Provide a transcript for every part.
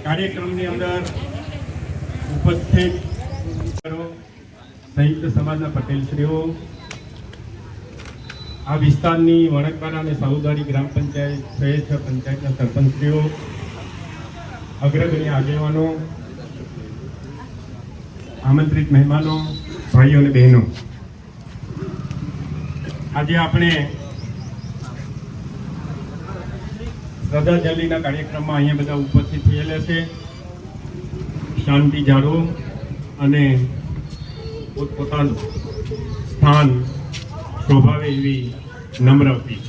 કાર્યક્રમની અંદર ઉપસ્થિત સંયુક્ત સમાજના પટેલશ્રીઓ, આ વિસ્તારની વણકવાડા અને સાઉદારી ગ્રામ પંચાયત સહિત પંચાયતના સરપંચશ્રીઓ, અગ્રગણ્ય આગેવાનો, આમંત્રિત મહેમાનો, ભાઈઓ અને બહેનો, આજે આપણે શ્રદ્ધાંજલિના કાર્યક્રમમાં અહીંયા બધા ઉપસ્થિત થયેલા છે. શાંતિ જાળવો અને પોતપોતાનું સ્થાન શોભાવે એવી નમ્ર અપીલ.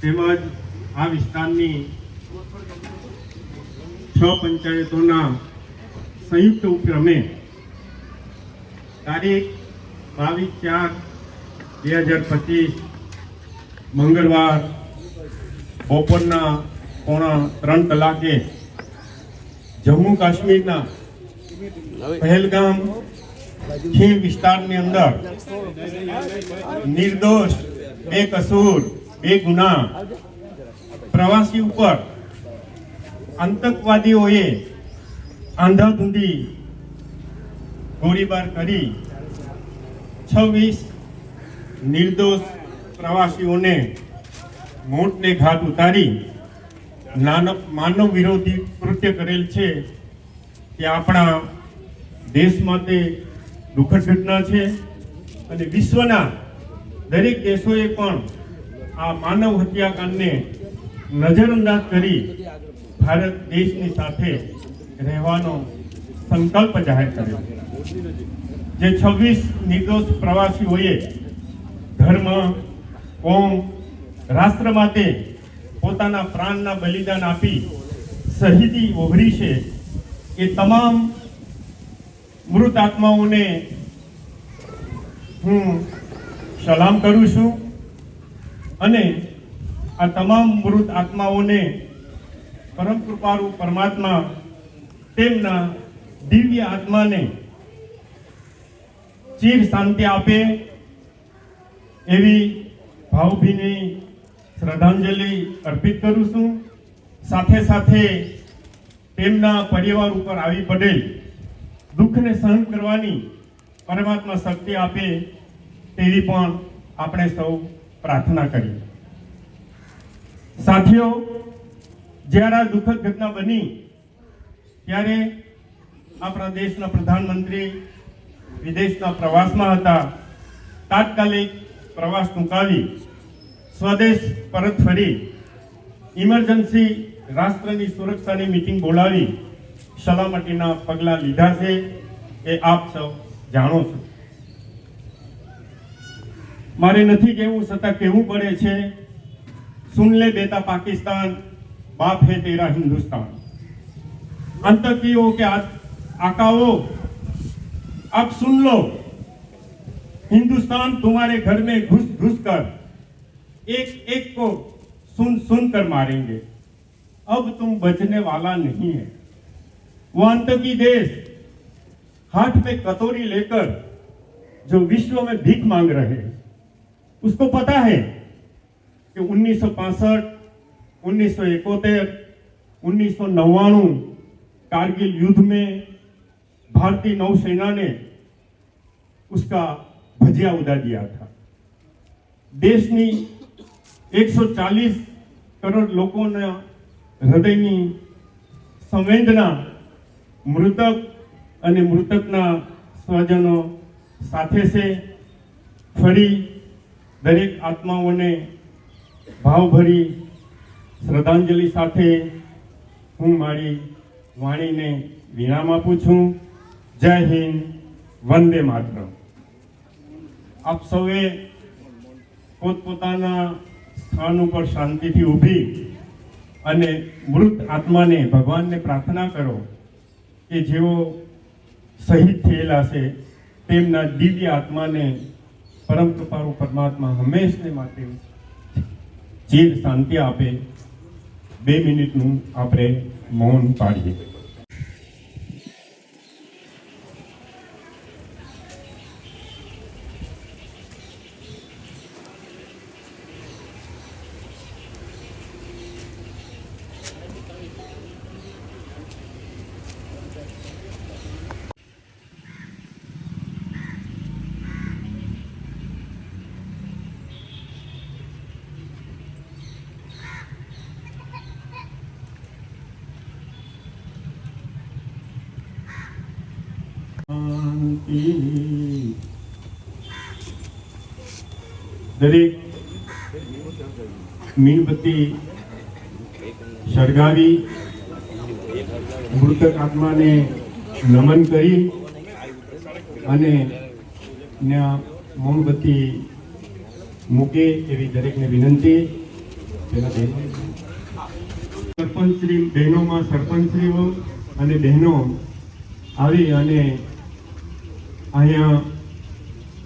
તેમજ આ વિસ્તારની 6 પંચાયતોના સંયુક્ત ઉપક્રમે તારીખ 22/4/2025 મંગળવાર બપોરના 2:45 કલાકે જમ્મુ કાશ્મીરના પહેલગામ ખીણ વિસ્તારની અંદર નિર્દોષ, બેકસૂર, બેગુનાહ પ્રવાસી ઉપર આતંકવાદીઓએ આંધાધૂંધી ગોળીબાર કરી 26 નિર્દોષ પ્રવાસીઓને મોતને ઘાટ ઉતારી માનવ વિરોધી કૃત્ય કરેલ છે. તે આપણા દેશ માટે દુઃખદ ઘટના છે અને વિશ્વના દરેક દેશોએ પણ આ માનવ હત્યાકાંડને નજરઅંદાજ કરી ભારત દેશની સાથે રહેવાનો સંકલ્પ જાહેર કર્યો. જે 26 નિર્દોષ પ્રવાસીઓએ ધર્મ, કોમ, રાષ્ટ્ર માટે પોતાના પ્રાણના બલિદાન આપી શહીદી વહોરી છે, એ તમામ મૃત આત્માઓને હું સલામ કરું છું અને આ તમામ મૃત આત્માઓને પરમ કૃપાળુ પરમાત્મા તેમના દિવ્ય આત્માને ચિર શાંતિ આપે એવી ભાવભીની શ્રદ્ધાંજલિ અર્પિત કરું છું. સાથે સાથે તેમના પરિવાર ઉપર આવી પડેલ દુઃખને સહન કરવાની પરમાત્મા શક્તિ આપે તેવી પણ આપણે સૌ પ્રાર્થના કરીએ. સાથીઓ, જ્યારે આ દુઃખદ ઘટના બની ત્યારે આપણા દેશના પ્રધાનમંત્રી વિદેશના પ્રવાસમાં હતા. તાત્કાલિક પ્રવાસ ટૂંકાવી સ્વદેશ પરત ફરી ઇમરજન્સી રાષ્ટ્રની સુરક્ષાની મીટિંગ બોલાવી સલામતીના પગલાં લીધા છે, એ આપ સૌ જાણો છો. મારે નથી કહેવું છતાં કહેવું પડે છે. સુન લે બેટા પાकिस्तान, बाप है तेरा हिंदुस्तान. आतंकियों के आकाओ, आप सुन लो, हिंदुस्तान तुम्हारे घर में घुस घुस कर एक एक को सुन सुन कर मारेंगे. अब तुम बचने वाला नहीं है. वो आतंकी देश हाथ में कटोरी लेकर जो विश्व में भीख मांग रहे हैं, उसको पता है कि 1965, 1971, 1999 कारगिल युद्ध में भारतीय नौसेना ने उसका भजिया उड़ा दिया था. देशनी 140 करोड़ लोगों હૃદયની સંવેદના મૃતક અને મૃતકના સ્વજનો સાથે છે. ફરી દરેક આત્માઓને ભાવભરી શ્રદ્ધાંજલિ સાથે હું મારી વાણીને વિરામ આપું છું. જય હિન્દ, વંદે માતરમ. આપ સૌએ પોતપોતાના સ્થાન ઉપર શાંતિથી ઊભી અને મૃત આત્માને ભગવાનને પ્રાર્થના કરો કે જેઓ શહીદ થયેલા છે તેમના દિવ્ય આત્માને પરમ કૃપાળુ પરમાત્મા હંમેશને માટે ચિર શાંતિ આપે. 2 મિનિટનું આપણે મૌન પાડીએ. દરેક મીણબત્તી સળગાવી મૃતક આત્માને નમન કરી અને મોમબત્તી મૂકે એવી દરેકને વિનંતી. સરપંચશ્રી બહેનોમાં સરપંચશ્રીઓ અને બહેનો આવી અને અહીંયા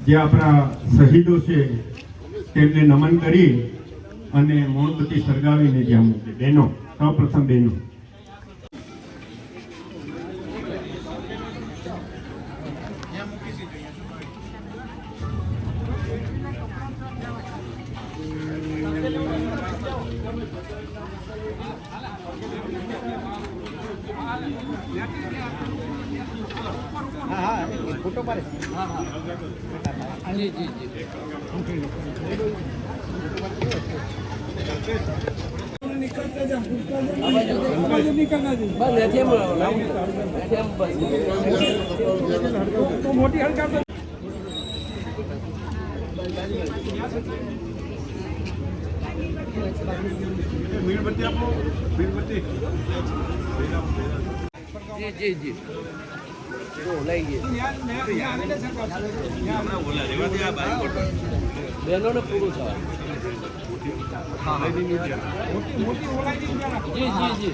જે આપણા શહીદો છે તેમને નમન કરી અને મોમબત્તી સળગાવીને જ્યાં મૂકે. બહેનો, સૌપ્રથમ બહેનો. फोटो पारे जी जी जी मोटी हल्का मीणबत्ती आपको मीणबत्ती जी जी जी बहनों ने पूરું था जी जी जी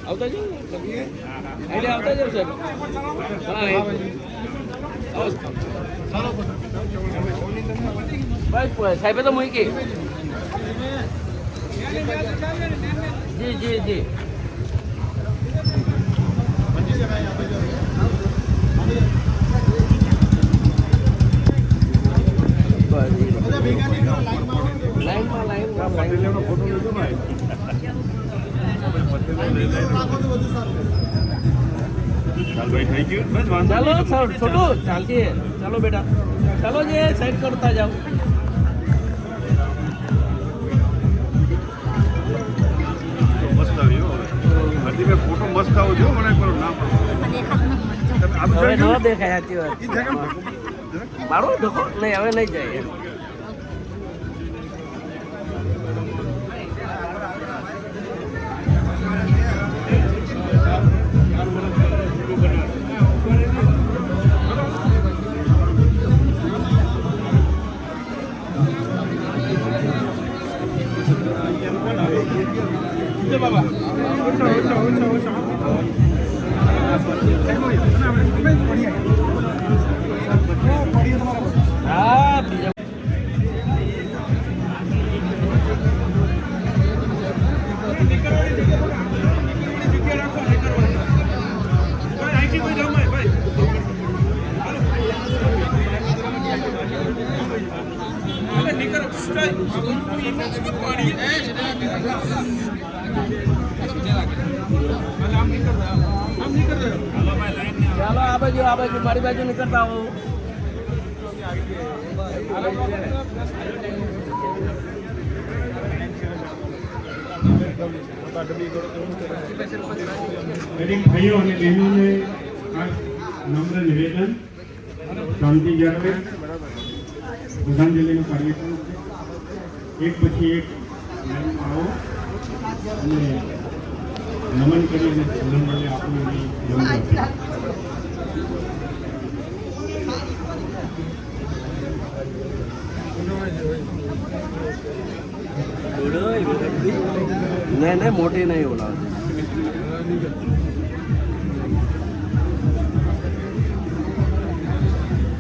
આવતા જાવ એટલે આવતા જાવ સર હા બસ સાહેબ તો મૂકી જી જી જી લાઈનમાં ફોટો લીધો ને ચાલો છોટું ચાલજે ચાલો બેટા ચાલો જે સાઈડ કરતા જાઓ મસ્ત આવ્યો હવે ફોટો મસ્ત આવો જો મને કરો ના હવે ન દેખાય સાચી વાત મારો ધોકો નહીં હવે નહીં જાય બાબા હા બીજા ચાલો આ બાજુ મારી બાજુ નીકળતા હો દરેક ભાઈઓ અને બહેનોને આ નમ્ર નિવેદન શાંતિ જાળવે શ્રદ્ધાંજલિનો કાર્યક્રમ છે. એક પછી એક લાઈનમાં આવો અને નમન કરી અને શ્રદ્ધાંજલિ આપવાની नहीं मोटी नहीं बोलावती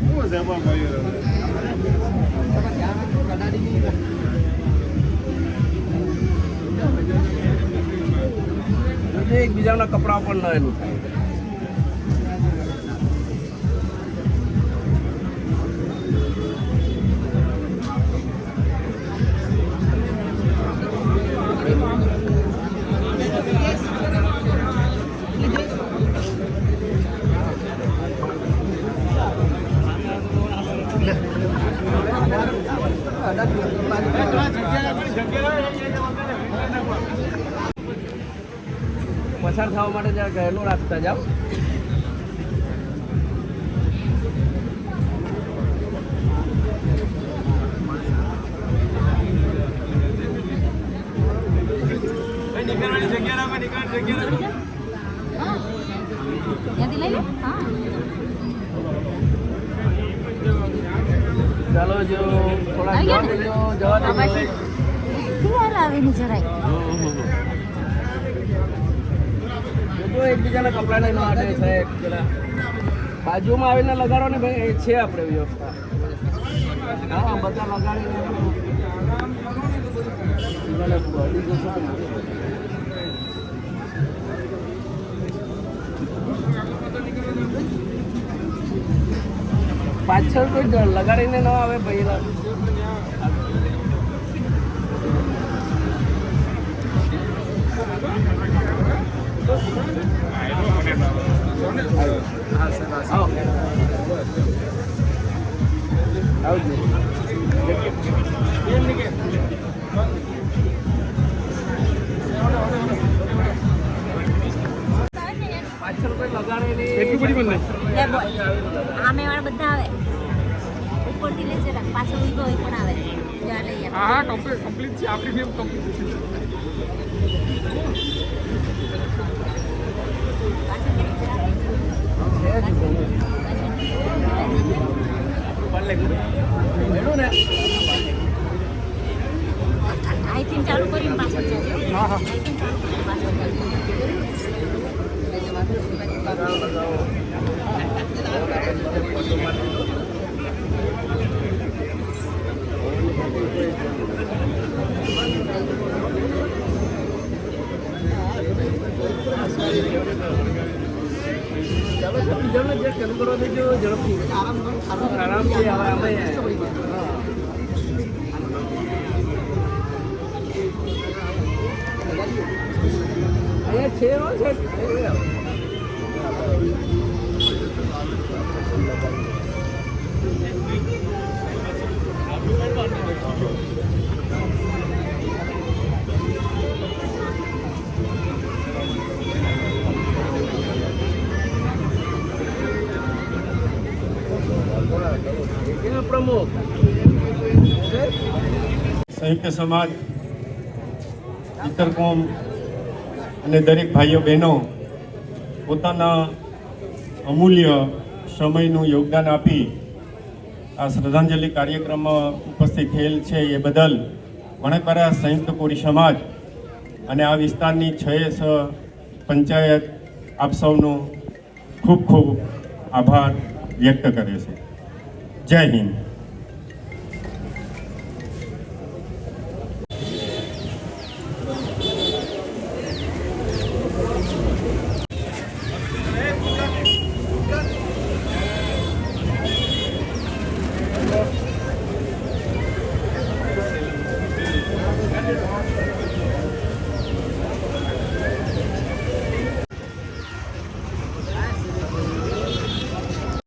શું છે એમાં ભાઈ એકબીજાના કપડા પણ ન એનું થાય પસાર થવા માટે જરા ગયેલો રાખતા જાઓ ચાલો જો થોડા જવા દેજો જો એકબીજાના કપડા લઈને માટે છે પેલા બાજુમાં આવીને લગાડો ને ભાઈ એ છે આપણે વ્યવસ્થા હા બધા લગાડીને પાછળ કોઈ લગાડીને ન આવે ભાઈ આવજો પાછળ કોઈ લગાડે એટલું બધી બંધ આમે વાળા બધા આવે ઉપરથી લે જરા પાછળ ઊભો હોય પણ આવે જા લઈ આવે હા કમ્પ્લીટ છે આપણી ફિલ્મ કમ્પ્લીટ છે આઈથી ચાલુ કરીને પાછળ જજો હા હા ચાલો જે ચાલુ કરો દેજો ઝડપથી આરામથી હવે અમે અહીંયા છે હો છે પ્રમુખ સંયુક્ત સમાજ ઇતર કોમ અને દરેક ભાઈઓ બહેનો પોતાના અમૂલ્ય સમયનું યોગદાન આપી આ શ્રદ્ધાંજલિ કાર્યક્રમમાં ઉપસ્થિત થયેલ છે એ બદલ વણકરા સંયુક્ત કોળી સમાજ અને આ વિસ્તારની 6 પંચાયત આપ સૌનો ખૂબ ખૂબ આભાર વ્યક્ત કરે છે. જય હિન્દ.